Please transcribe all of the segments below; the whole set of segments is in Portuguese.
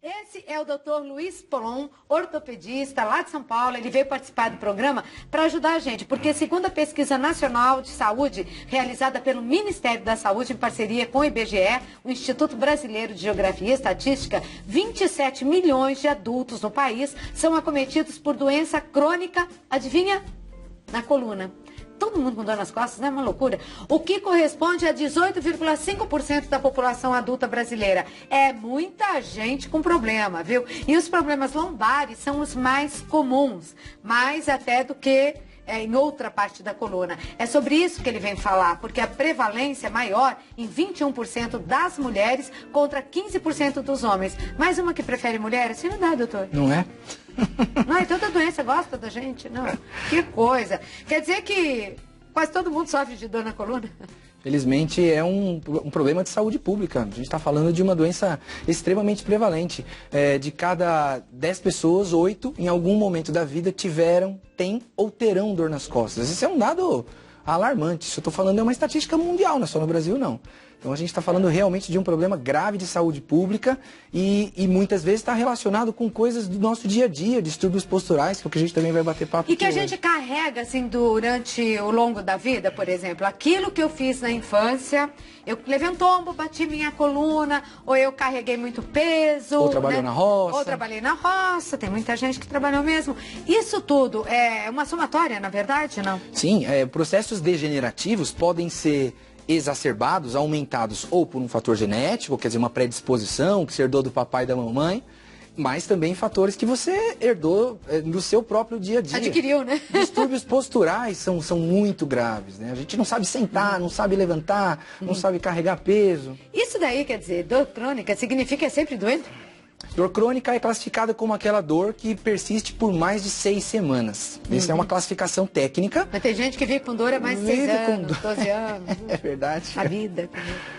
Esse é o Dr. Luiz Polon, ortopedista lá de São Paulo. Ele veio participar do programa para ajudar a gente, porque segundo a Pesquisa Nacional de Saúde, realizada pelo Ministério da Saúde em parceria com o IBGE, o Instituto Brasileiro de Geografia e Estatística, 27 milhões de adultos no país são acometidos por doença crônica, adivinha? Na coluna. Todo mundo com dor nas costas, né? Uma loucura. O que corresponde a 18,5% da população adulta brasileira. É muita gente com problema, viu? E os problemas lombares são os mais comuns, mais até do que em outra parte da coluna. É sobre isso que ele vem falar, porque a prevalência é maior em 21% das mulheres contra 15% dos homens. Mais uma que prefere mulher? Assim não dá, doutor? Não é? Não, e toda doença gosta da gente, não. Que coisa. Quer dizer que quase todo mundo sofre de dor na coluna? Felizmente é um problema de saúde pública. A gente está falando de uma doença extremamente prevalente. De cada 10 pessoas, 8 em algum momento da vida têm ou terão dor nas costas. Isso é um dado alarmante. Isso eu estou falando é uma estatística mundial, não é só no Brasil, não. Então a gente está falando realmente de um problema grave de saúde pública e muitas vezes está relacionado com coisas do nosso dia a dia, distúrbios posturais, que é o que a gente também vai bater papo. E que a gente carrega assim durante o longo da vida, por exemplo, aquilo que eu fiz na infância, eu levei um tombo, bati minha coluna, ou eu carreguei muito peso. Ou trabalhou na roça. Ou trabalhei na roça, tem muita gente que trabalhou mesmo. Isso tudo é uma somatória, na verdade, não? Sim, processos degenerativos podem ser exacerbados, aumentados ou por um fator genético, quer dizer, uma predisposição que você herdou do papai e da mamãe, mas também fatores que você herdou no seu próprio dia a dia. Adquiriu, né? Distúrbios posturais são muito graves, né? A gente não sabe sentar, não sabe levantar, não sabe carregar peso. Isso daí, quer dizer, dor crônica, significa que é sempre doente? Dor crônica é classificada como aquela dor que persiste por mais de 6 semanas. Essa é uma classificação técnica. Mas tem gente que vive com dor há mais de 6 anos, 12 anos. É verdade. A vida.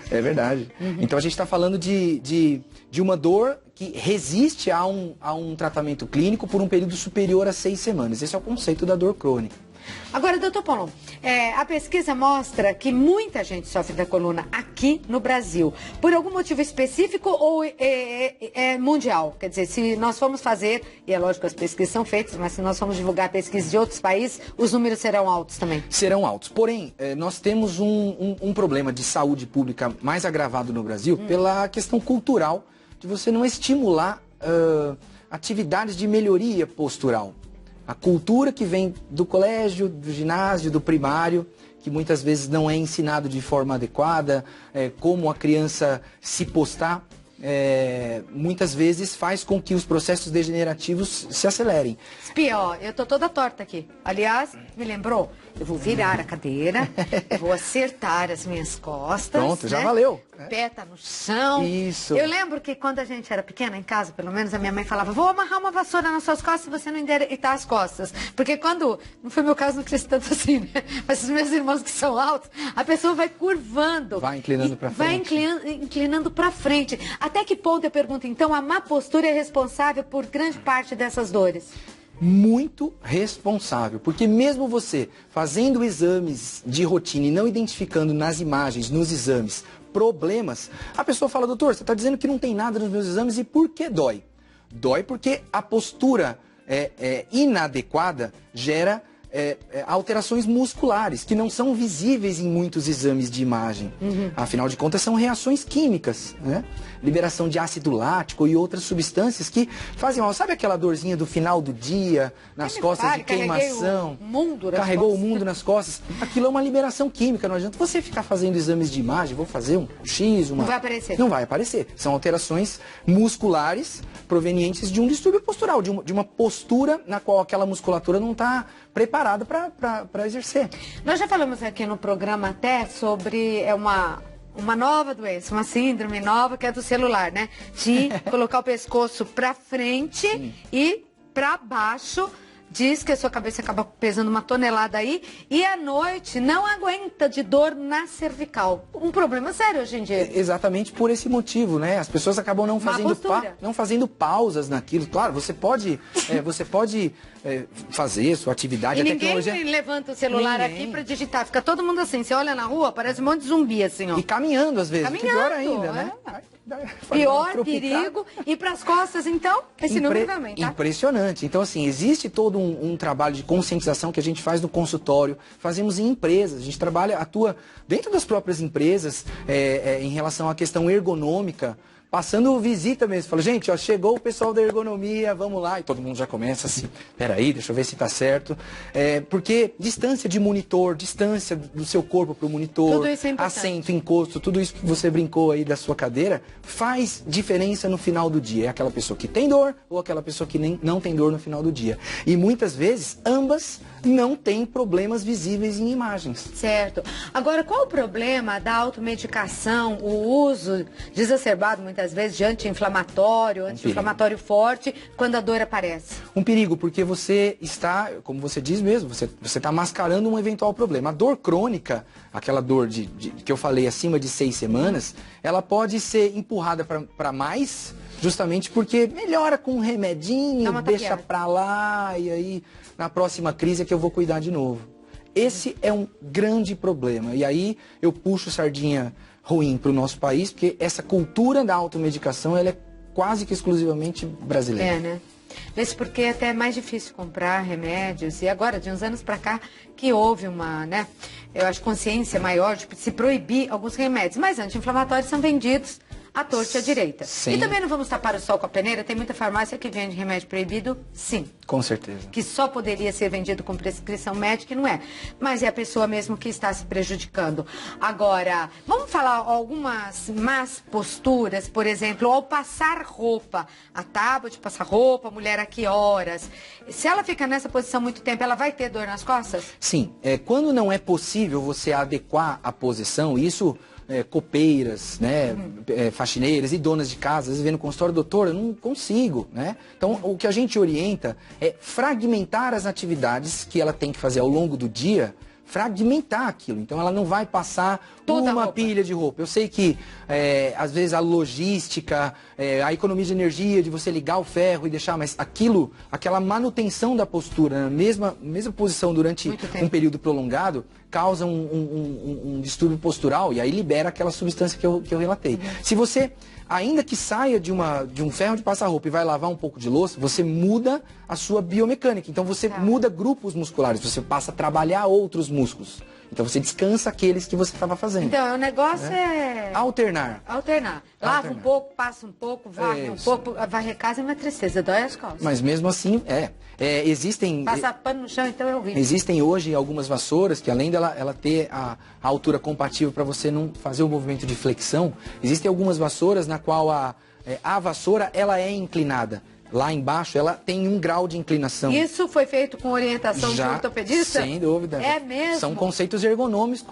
É verdade. Então a gente está falando de uma dor que resiste a um tratamento clínico por um período superior a 6 semanas. Esse é o conceito da dor crônica. Agora, doutor Polon, a pesquisa mostra que muita gente sofre da coluna aqui no Brasil. Por algum motivo específico ou é mundial? Quer dizer, se nós formos fazer, e é lógico que as pesquisas são feitas, mas se nós formos divulgar pesquisas de outros países, os números serão altos também? Serão altos. Porém, nós temos um problema de saúde pública mais agravado no Brasil pela questão cultural de você não estimular atividades de melhoria postural. A cultura que vem do colégio, do ginásio, do primário, que muitas vezes não é ensinado de forma adequada, como a criança se postar, muitas vezes faz com que os processos degenerativos se acelerem. Espia, ó, eu tô toda torta aqui. Aliás, me lembrou? Eu vou virar a cadeira, vou acertar as minhas costas. Pronto, já valeu. O pé tá no chão. Isso. Eu lembro que quando a gente era pequena, em casa, pelo menos, a minha mãe falava, vou amarrar uma vassoura nas suas costas se você não endireitar as costas. Porque quando, não foi meu caso, não cresci tanto assim, né? Mas os meus irmãos que são altos, a pessoa vai curvando. Vai inclinando pra frente. Vai inclinando pra frente. Até que ponto, eu pergunto, então, a má postura é responsável por grande parte dessas dores? Muito responsável, porque mesmo você fazendo exames de rotina e não identificando nas imagens, nos exames, problemas, a pessoa fala, doutor, você está dizendo que não tem nada nos meus exames e por que dói? Dói porque a postura inadequada gera alterações musculares, que não são visíveis em muitos exames de imagem. Afinal de contas, são reações químicas, né? Liberação de ácido lático e outras substâncias que fazem, sabe aquela dorzinha do final do dia, nas costas de queimação? Carregou o mundo nas costas. Aquilo é uma liberação química, não adianta você ficar fazendo exames de imagem, vou fazer um X, Não vai aparecer. Não vai aparecer. São alterações musculares provenientes de um distúrbio postural, de uma postura na qual aquela musculatura não está preparada para exercer. Nós já falamos aqui no programa até sobre uma nova doença, uma síndrome nova que é do celular, né? De colocar o pescoço para frente e para baixo. Diz que a sua cabeça acaba pesando 1 tonelada aí e à noite não aguenta de dor na cervical. Um problema sério hoje em dia. Exatamente por esse motivo, né? As pessoas acabam não fazendo pausas naquilo. Claro, você pode fazer sua atividade. E ninguém levanta o celular aqui para digitar. Fica todo mundo assim. Você olha na rua, parece um monte de zumbi assim, ó. E caminhando às vezes. Que pior ainda, né? Pior perigo. E para as costas, então, esse número também, tá? Impressionante. Então, assim, existe todo um trabalho de conscientização que a gente faz no consultório, fazemos em empresas. A gente atua dentro das próprias empresas em relação à questão ergonômica, passando visita mesmo. Fala, gente, ó, chegou o pessoal da ergonomia, vamos lá. E todo mundo já começa assim, peraí, deixa eu ver se tá certo. Porque distância de monitor, distância do seu corpo pro monitor, tudo isso é importante. Assento, encosto, tudo isso que você brincou aí da sua cadeira, faz diferença no final do dia. É aquela pessoa que tem dor ou aquela pessoa que não tem dor no final do dia. E muitas vezes, ambas não têm problemas visíveis em imagens. Certo. Agora, qual o problema da automedicação, o uso exacerbado muitas vezes de anti-inflamatório forte, quando a dor aparece? Um perigo, porque você está, como você diz mesmo, você está mascarando um eventual problema. A dor crônica, aquela dor que eu falei acima de 6 semanas, ela pode ser empurrada para mais, justamente porque melhora com um remedinho, deixa pra lá, e aí na próxima crise é que eu vou cuidar de novo. Esse é um grande problema. E aí eu puxo sardinha ruim para o nosso país, porque essa cultura da automedicação, ela é quase que exclusivamente brasileira. Né? Mesmo porque até é mais difícil comprar remédios. E agora, de uns anos para cá, que houve uma, eu acho, consciência maior de se proibir alguns remédios. Mas anti-inflamatórios são vendidos à torta e à direita. Sim. E também não vamos tapar o sol com a peneira, tem muita farmácia que vende remédio proibido, sim. Com certeza. Que só poderia ser vendido com prescrição médica e não é. Mas é a pessoa mesmo que está se prejudicando. Agora, vamos falar algumas más posturas, por exemplo, ao passar roupa. A tábua de passar roupa, a mulher a que horas? Se ela fica nessa posição muito tempo, ela vai ter dor nas costas? Sim. Quando não é possível você adequar a posição, isso... copeiras, faxineiras e donas de casa, às vezes vem no consultório, doutor, eu não consigo, Então, o que a gente orienta é fragmentar as atividades que ela tem que fazer ao longo do dia, fragmentar aquilo. Então, ela não vai passar toda uma pilha de roupa. Eu sei que, às vezes, a logística, a economia de energia, de você ligar o ferro e deixar, mas aquela manutenção da postura, na mesma posição durante um período prolongado, causa um distúrbio postural e aí libera aquela substância que eu relatei. Se você, ainda que saia de um ferro de passar roupa e vai lavar um pouco de louça, você muda a sua biomecânica. Então você muda grupos musculares, você passa a trabalhar outros músculos. Então você descansa aqueles que você estava fazendo. Então, o negócio é... Alternar. Lava um pouco, passa um pouco, varre um pouco. Varrer casa é uma tristeza, dói as costas. Mas mesmo assim, existem... Passar pano no chão, então é horrível. Existem hoje algumas vassouras que, além dela ter a altura compatível para você não fazer o movimento de flexão, existem algumas vassouras na qual a vassoura ela é inclinada. Lá embaixo, ela tem 1 grau de inclinação. Isso foi feito com orientação de ortopedista? Sem dúvida. É mesmo? São conceitos ergonômicos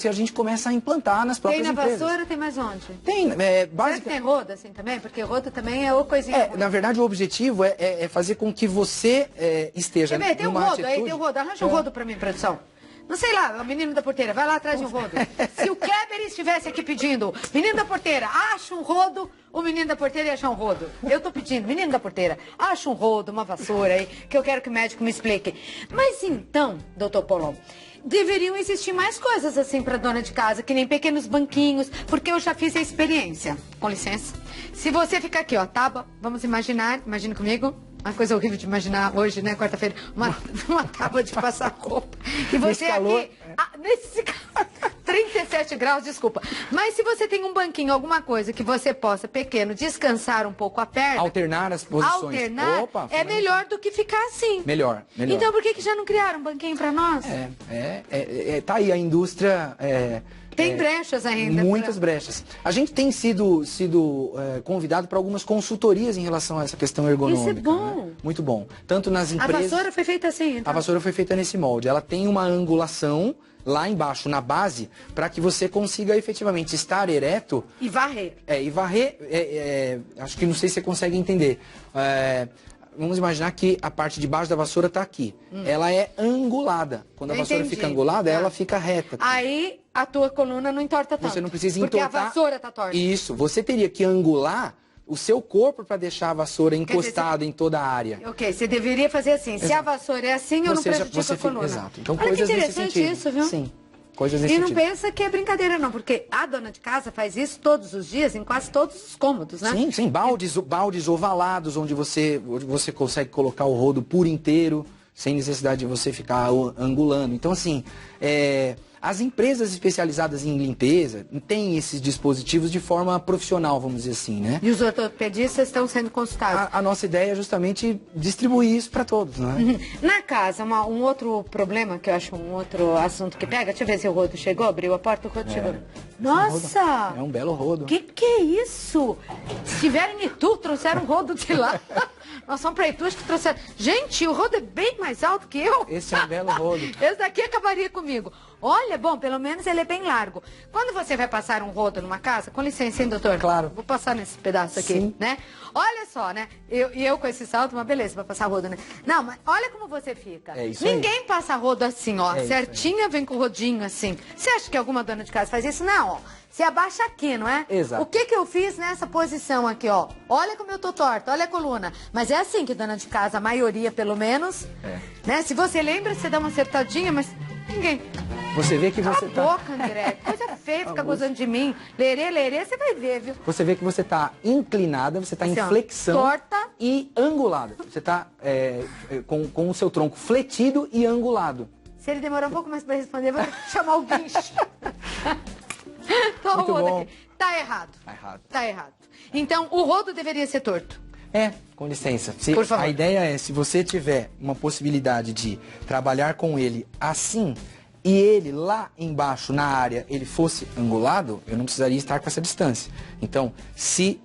que a gente começa a implantar nas próprias empresas. Tem na vassoura, tem mais onde? Tem, Será que tem roda assim também? Porque roda também é outra coisinha. Na verdade, o objetivo é fazer com que você esteja numa tem um rodo, atitude... aí tem um rodo. Arranja um rodo pra mim, produção. Não sei lá, o menino da porteira, vai lá atrás de um rodo. Se o Kleber estivesse aqui pedindo, menino da porteira, acha um rodo, o menino da porteira ia achar um rodo. Eu tô pedindo, menino da porteira, acha um rodo, uma vassoura aí, que eu quero que o médico me explique. Mas então, doutor Polon, deveriam existir mais coisas assim para dona de casa, que nem pequenos banquinhos, porque eu já fiz a experiência. Com licença. Se você ficar aqui, ó, tábua, vamos imaginar, imagine comigo. Uma coisa horrível de imaginar hoje, quarta-feira, uma tábua de passar roupa. E você aqui, nesse 37 graus, desculpa. Mas se você tem um banquinho, alguma coisa que você possa, pequeno, descansar um pouco a perna. Alternar as posições. É melhor do que ficar assim. Melhor. Então por que já não criaram um banquinho para nós? Tá aí a indústria... Tem brechas ainda. Muitas brechas. A gente tem sido convidado para algumas consultorias em relação a essa questão ergonômica. Isso é bom. Muito bom. Tanto nas empresas... A vassoura foi feita assim, então? A vassoura foi feita nesse molde. Ela tem uma angulação lá embaixo, na base, para que você consiga efetivamente estar ereto... E varrer. E varrer, acho que não sei se você consegue entender. Vamos imaginar que a parte de baixo da vassoura está aqui. Ela é angulada. Quando a vassoura fica angulada, ela fica reta. Aí a tua coluna não entorta tanto. Você não precisa entortar. Porque a vassoura está torta. Isso. Você teria que angular o seu corpo para deixar a vassoura encostada em toda a área. Ok, você deveria fazer assim. Exato. Se a vassoura é assim, eu não prejudico a coluna. Exato. Então, olha coisas que interessante nesse sentido. Isso, viu? Sim. coisas nesse E não sentido. pensa que é brincadeira não, porque a dona de casa faz isso todos os dias, em quase todos os cômodos, né? Sim, baldes ovalados, onde você consegue colocar o rodo por inteiro, sem necessidade de você ficar angulando. Então, assim, as empresas especializadas em limpeza têm esses dispositivos de forma profissional, vamos dizer assim, né? E os ortopedistas estão sendo consultados. A nossa ideia é justamente distribuir isso para todos, né? Na casa, um outro problema, que eu acho um outro assunto que pega, deixa eu ver se o rodo chegou, abriu a porta, o rodo chegou. Nossa! É um belo rodo. Que é isso? Se tiverem em Itu, trouxeram um rodo de lá. Nós somos para Itu, acho que trouxeram. Gente, o rodo é bem mais alto que eu. Esse é um belo rodo. Esse daqui acabaria comigo. Olha, bom, pelo menos ele é bem largo. Quando você vai passar um rodo numa casa, com licença, hein, doutor? Claro. Vou passar nesse pedaço aqui, Sim. né? Olha só, né? Eu com esse salto, uma beleza pra passar rodo, né? Não, mas olha como você fica. É isso aí. Ninguém passa rodo assim, ó. É isso Certinha, vem com o rodinho assim. Você acha que alguma dona de casa faz isso? Não, ó. Você abaixa aqui, não é? Exato. O que eu fiz nessa posição aqui, ó? Olha como eu tô torta, olha a coluna. Mas é assim que dona de casa, a maioria pelo menos, né? Se você lembra, você dá uma acertadinha, mas ninguém. Você vê que você Cala a boca, André. Coisa feia, fica gozando de mim. Lerê, você vai ver, viu? Você vê que você está inclinada, você está em Assim, ó, flexão torta. e angulada. Você está com o seu tronco fletido e angulado. Se ele demorar um pouco mais pra responder, eu vou chamar o guincho. Tô Muito o rodo bom. aqui. Tá errado. Tá errado. Tá errado. Então, o rodo deveria ser torto. Com licença. Por favor. A ideia é, se você tiver uma possibilidade de trabalhar com ele assim, e ele lá embaixo na área, ele fosse angulado, eu não precisaria estar com essa distância. Então, se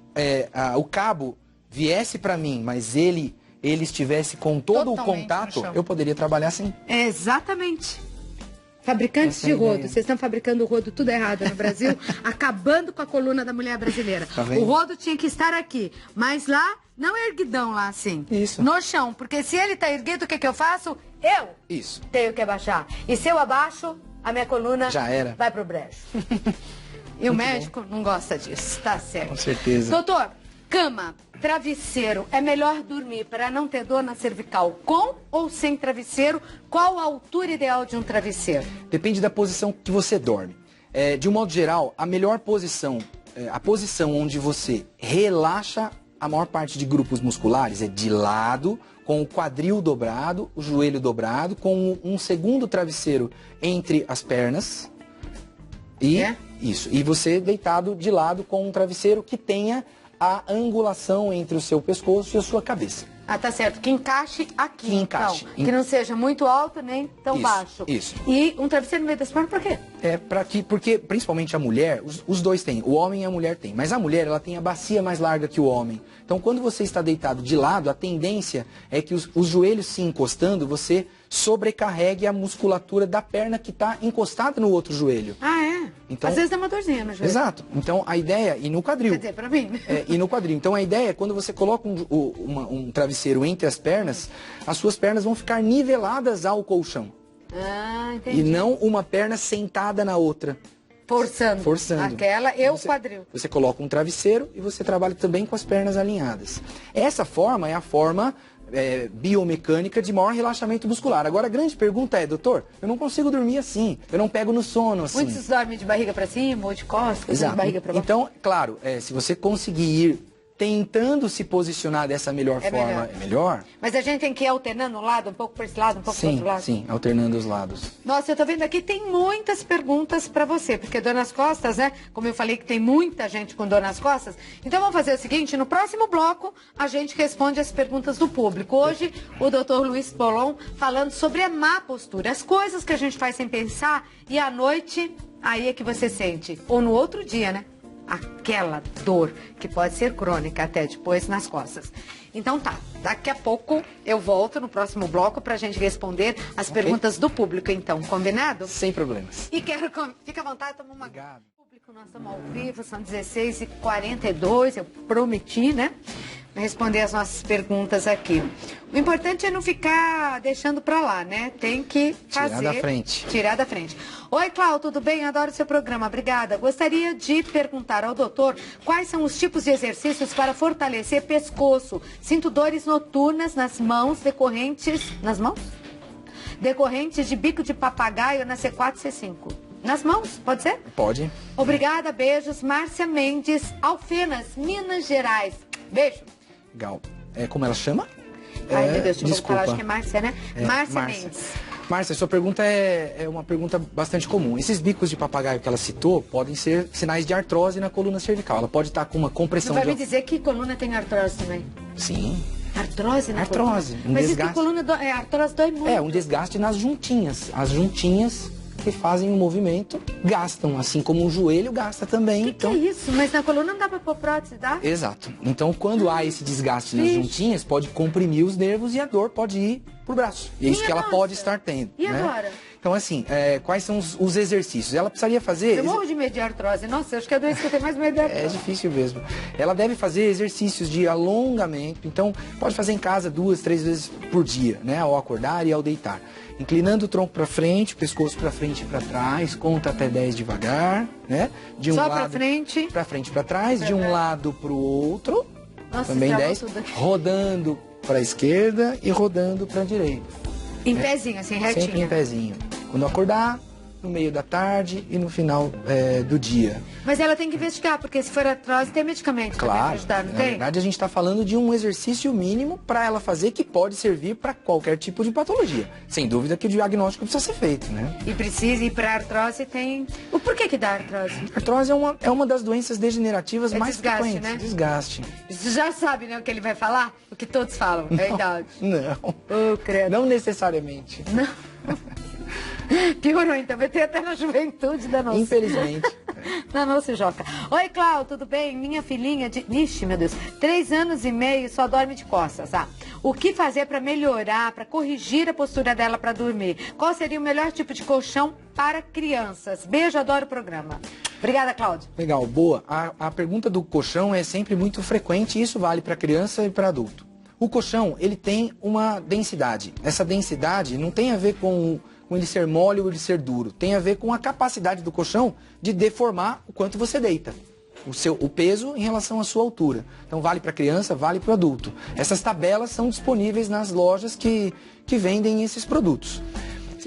o cabo viesse para mim, mas ele estivesse com todo o Totalmente contato, no chão. eu poderia trabalhar assim. Exatamente. Fabricantes Essa de é a rodo, ideia. vocês estão fabricando o rodo tudo errado no Brasil, acabando com a coluna da mulher brasileira. Tá vendo? O rodo tinha que estar aqui, mas lá, não erguidão lá assim. Isso. No chão, porque se ele tá erguido, o que eu faço? Eu Isso. tenho que abaixar. E se eu abaixo, a minha coluna Já era. vai pro brejo. E o médico não gosta disso, tá certo. Com certeza. Doutor, cama, travesseiro, é melhor dormir para não ter dor na cervical com ou sem travesseiro? Qual a altura ideal de um travesseiro? Depende da posição que você dorme. De um modo geral, a melhor posição, a posição onde você relaxa a maior parte de grupos musculares é de lado, com o quadril dobrado, o joelho dobrado, com um segundo travesseiro entre as pernas. E isso. E você deitado de lado com um travesseiro que tenha a angulação entre o seu pescoço e a sua cabeça. Ah, tá certo. Que encaixe aqui, Que encaixe. então. Que não seja muito alto nem tão Isso, baixo. isso. E um travesseiro no meio das pernas, por quê? Porque principalmente a mulher, os dois têm, o homem e a mulher têm, mas a mulher ela tem a bacia mais larga que o homem. Então quando você está deitado de lado, a tendência é que os joelhos se encostando, você sobrecarregue a musculatura da perna que está encostada no outro joelho. Ah, é? Então- Às vezes dá uma dorzinha no joelho. Exato. Então a ideia, e no quadril. Quer dizer, pra mim. E no quadril. Então a ideia é quando você coloca um travesseiro entre as pernas, as suas pernas vão ficar niveladas ao colchão. Ah, entendi. E não uma perna sentada na outra. Forçando. Aquela e o Você- quadril. Você coloca um travesseiro e você trabalha também com as pernas alinhadas. Essa forma é a forma biomecânica de maior relaxamento muscular. Agora a grande pergunta é, doutor, eu não consigo dormir assim, eu não pego no sono assim. Muitos dormem de barriga pra cima ou de costas, Exato. de barriga pra baixo. Então, claro, se você conseguir ir tentando se posicionar dessa melhor forma, melhor. é melhor. Mas a gente tem que ir alternando um lado, um pouco para esse lado, um pouco para Sim, outro lado. sim, alternando os lados. Nossa, eu tô vendo aqui, tem muitas perguntas para você, porque dor nas costas, né? Como eu falei que tem muita gente com dor nas costas. Então vamos fazer o seguinte, no próximo bloco a gente responde as perguntas do público. Hoje o Dr. Luiz Polon falando sobre a má postura, as coisas que a gente faz sem pensar e à noite aí é que você sente, ou no outro dia, né? Aquela dor que pode ser crônica até depois nas costas. Então tá, daqui a pouco eu volto no próximo bloco pra gente responder as perguntas do público, então, combinado? Sem problemas. E quero, fica à vontade, toma uma... Obrigado. Público, nós estamos ao vivo, são 16h42, eu prometi, né? Responder as nossas perguntas aqui. O importante é não ficar deixando pra lá, né? Tem que fazer... Tirar da frente. Tirar da frente. Oi, Cláudio, tudo bem? Adoro seu programa, obrigada. Gostaria de perguntar ao doutor quais são os tipos de exercícios para fortalecer pescoço. Sinto dores noturnas nas mãos decorrentes... Nas mãos? Decorrentes de bico de papagaio na C4 e C5. Nas mãos, pode ser? Pode. Obrigada, beijos. Márcia Mendes, Alfenas, Minas Gerais. Beijo. Legal. Como ela chama? Ai, meu Deus, desculpa. Falar, acho que é Márcia, né? Márcia Mendes. Márcia, sua pergunta é uma pergunta bastante comum. Esses bicos de papagaio que ela citou podem ser sinais de artrose na coluna cervical. Ela pode estar com uma compressão Não vai me dizer que coluna tem artrose também? Sim. Artrose na artrose, coluna? Um Mas desgaste. isso que coluna artrose dói muito. Um desgaste nas juntinhas. As juntinhas que fazem o movimento gastam, assim como o joelho gasta também. Que é isso? Mas na coluna não dá pra pôr prótese, dá? Exato. Então, quando há esse desgaste nas juntinhas, pode comprimir os nervos e a dor pode ir pro braço. E é isso que ela pode estar tendo. E né? agora? Então, assim, quais são os exercícios? Ela precisaria fazer... Eu morro de medo de artrose. Nossa, eu acho que é a doença que eu tenho mais medo de artrose. É difícil mesmo. Ela deve fazer exercícios de alongamento. Então, pode fazer em casa 2, 3 vezes por dia, né? Ao acordar e ao deitar. Inclinando o tronco para frente, o pescoço para frente e para trás. Conta até 10 devagar, né? De um Só lado para frente e para trás. De um lado para o outro. Nossa, também 10. Rodando para a esquerda e rodando para a direita. Em pezinho, assim, retinho. Sempre em pezinho. Quando acordar, no meio da tarde e no final do dia. Mas ela tem que investigar, porque se for artrose, tem medicamento claro, para ajudar, não na tem? verdade, a gente está falando de um exercício mínimo para ela fazer que pode servir para qualquer tipo de patologia. Sem dúvida que o diagnóstico precisa ser feito, né? E precisa, e para artrose tem... O porquê que dá artrose? A artrose é uma das doenças degenerativas mais desgaste, frequentes. né? Desgaste. Você já sabe, né, o que ele vai falar? O que todos falam, é a idade. Não. Oh, credo. Não necessariamente. Não. Piorou, então vai ter até na juventude da nossa. Infelizmente. Não se joga. Oi, Cláudio, tudo bem? Minha filhinha de... Ixi, meu Deus. 3 anos e meio, só dorme de costas, tá? O que fazer para melhorar, para corrigir a postura dela para dormir? Qual seria o melhor tipo de colchão para crianças? Beijo, adoro o programa. Obrigada, Cláudio. Legal, boa. A pergunta do colchão é sempre muito frequente e isso vale para criança e para adulto. O colchão, ele tem uma densidade. Essa densidade não tem a ver com ele ser mole ou ele ser duro. Tem a ver com a capacidade do colchão de deformar o quanto você deita. O peso em relação à sua altura. Então vale para criança, vale para o adulto. Essas tabelas são disponíveis nas lojas que vendem esses produtos.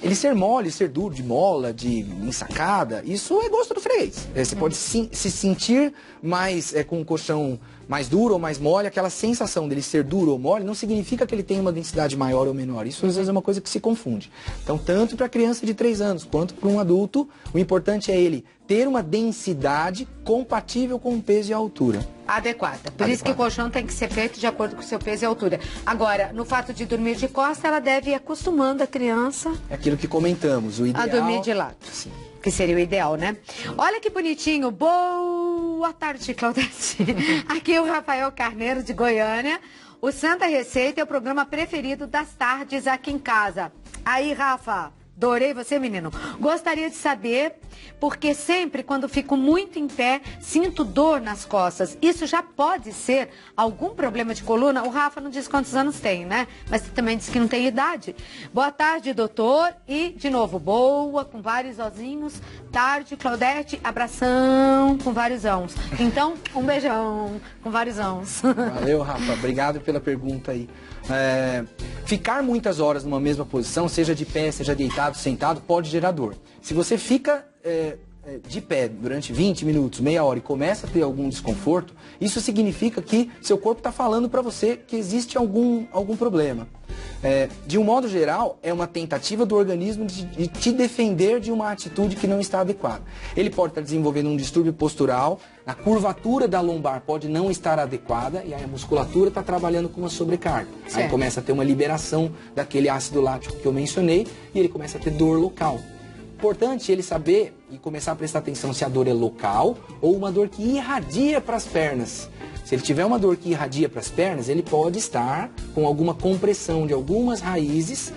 Ele ser mole, ser duro, de mola, de ensacada, isso é gosto do freguês. Você pode se sentir mais com um colchão mais duro ou mais mole. Aquela sensação dele ser duro ou mole não significa que ele tem uma densidade maior ou menor. Isso às vezes é uma coisa que se confunde. Então, tanto para criança de 3 anos quanto para um adulto, o importante é ele ter uma densidade compatível com o peso e a altura. Adequada. Por isso que o colchão tem que ser feito de acordo com o seu peso e altura. Agora, no fato de dormir de costas, ela deve ir acostumando a criança... É aquilo que comentamos, o ideal... A dormir de lado. Sim. Que seria o ideal, né? Olha que bonitinho. Boa tarde, Claudete. Aqui é o Rafael Carneiro, de Goiânia. O Santa Receita é o programa preferido das tardes aqui em casa. Aí, Rafa... Adorei você, menino. Gostaria de saber, porque sempre quando fico muito em pé, sinto dor nas costas. Isso já pode ser algum problema de coluna? O Rafa não diz quantos anos tem, né? Mas também diz que não tem idade. Boa tarde, doutor. E, de novo, boa, com vários ozinhos. Tarde, Claudete, abração, com vários ãos. Então, um beijão, com vários ãos. Valeu, Rafa. Obrigado pela pergunta aí. Ficar muitas horas numa mesma posição, seja de pé, seja deitado, sentado, pode gerar dor. Se você fica de pé durante 20 minutos, meia hora e começa a ter algum desconforto, isso significa que seu corpo está falando para você que existe algum problema. De um modo geral, é uma tentativa do organismo de te defender de uma atitude que não está adequada. Ele pode estar desenvolvendo um distúrbio postural, a curvatura da lombar pode não estar adequada e aí a musculatura está trabalhando com uma sobrecarga. Certo. Aí começa a ter uma liberação daquele ácido lático que eu mencionei e ele começa a ter dor local. Importante ele saber e começar a prestar atenção se a dor é local ou uma dor que irradia para as pernas. Se ele tiver uma dor que irradia para as pernas, ele pode estar com alguma compressão de algumas raízes,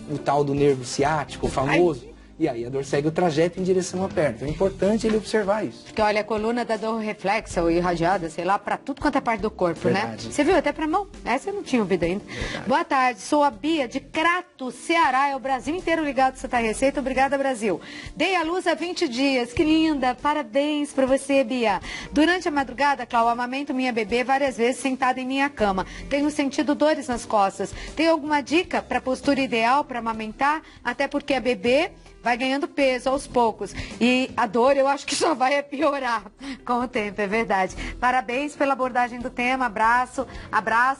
o tal do nervo ciático, o famoso. E aí a dor segue o trajeto em direção à perna. Então é importante ele observar isso. Porque olha, a coluna dá dor reflexa ou irradiada, sei lá, pra tudo quanto é parte do corpo, Verdade. né? Você viu? Até pra mão. Essa eu não tinha ouvido ainda. Verdade. Boa tarde, sou a Bia de Crato, Ceará. É o Brasil inteiro ligado Santa Receita. Obrigada, Brasil. Dei à luz há 20 dias. Que linda. Parabéns pra você, Bia. Durante a madrugada, Cláudio, amamento minha bebê várias vezes sentada em minha cama. Tenho sentido dores nas costas. Tem alguma dica pra postura ideal pra amamentar? Até porque a bebê vai ganhando peso aos poucos. E a dor eu acho que só vai piorar com o tempo, é verdade. Parabéns pela abordagem do tema, abraço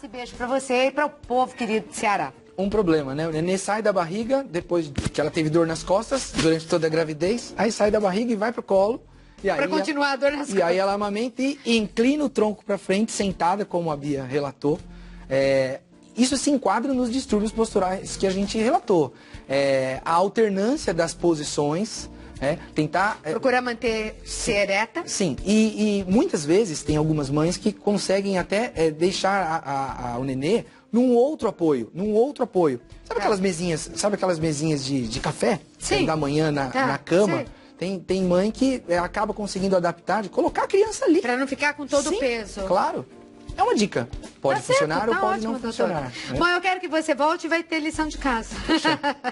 e beijo pra você e para o povo querido do Ceará. Um problema, né? O nenê sai da barriga, depois que ela teve dor nas costas, durante toda a gravidez, aí sai da barriga e vai pro colo. Para continuar a dor nas costas. E aí ela amamenta e inclina o tronco para frente, sentada, como a Bia relatou. Isso se enquadra nos distúrbios posturais que a gente relatou. A alternância das posições, tentar... Procurar manter-se ereta. Sim, e muitas vezes tem algumas mães que conseguem até deixar o nenê num outro apoio. Sabe aquelas mesinhas de café? Sim. Da manhã na cama? Tem mãe que acaba conseguindo adaptar, de colocar a criança ali. Para não ficar com todo o peso. Claro. É uma dica. Pode funcionar ou pode não funcionar. Bom, eu quero que você volte e vai ter lição de casa.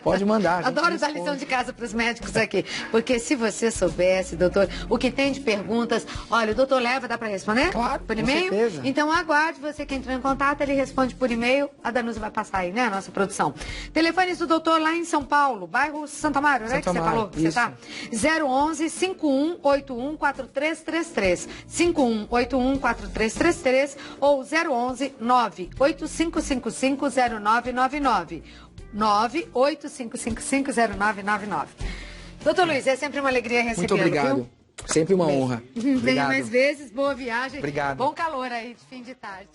Pode mandar. Adoro dar lição de casa para os médicos aqui. Porque se você soubesse, doutor, o que tem de perguntas... Olha, o doutor Leva, dá para responder? Claro, por e-mail? Com certeza. Então aguarde, você que entrou em contato, ele responde por e-mail. A Danusa vai passar aí, né, a nossa produção. Telefones do doutor lá em São Paulo, bairro Santa Mário, né, que você falou que você tá? 011 5181 4333. 5181 ou 011 985550999. 985550999. Doutor Luiz, é sempre uma alegria recebê-lo. Muito obrigado. Viu? Sempre uma honra. Venha mais vezes, boa viagem. Obrigado. Bom calor aí de fim de tarde.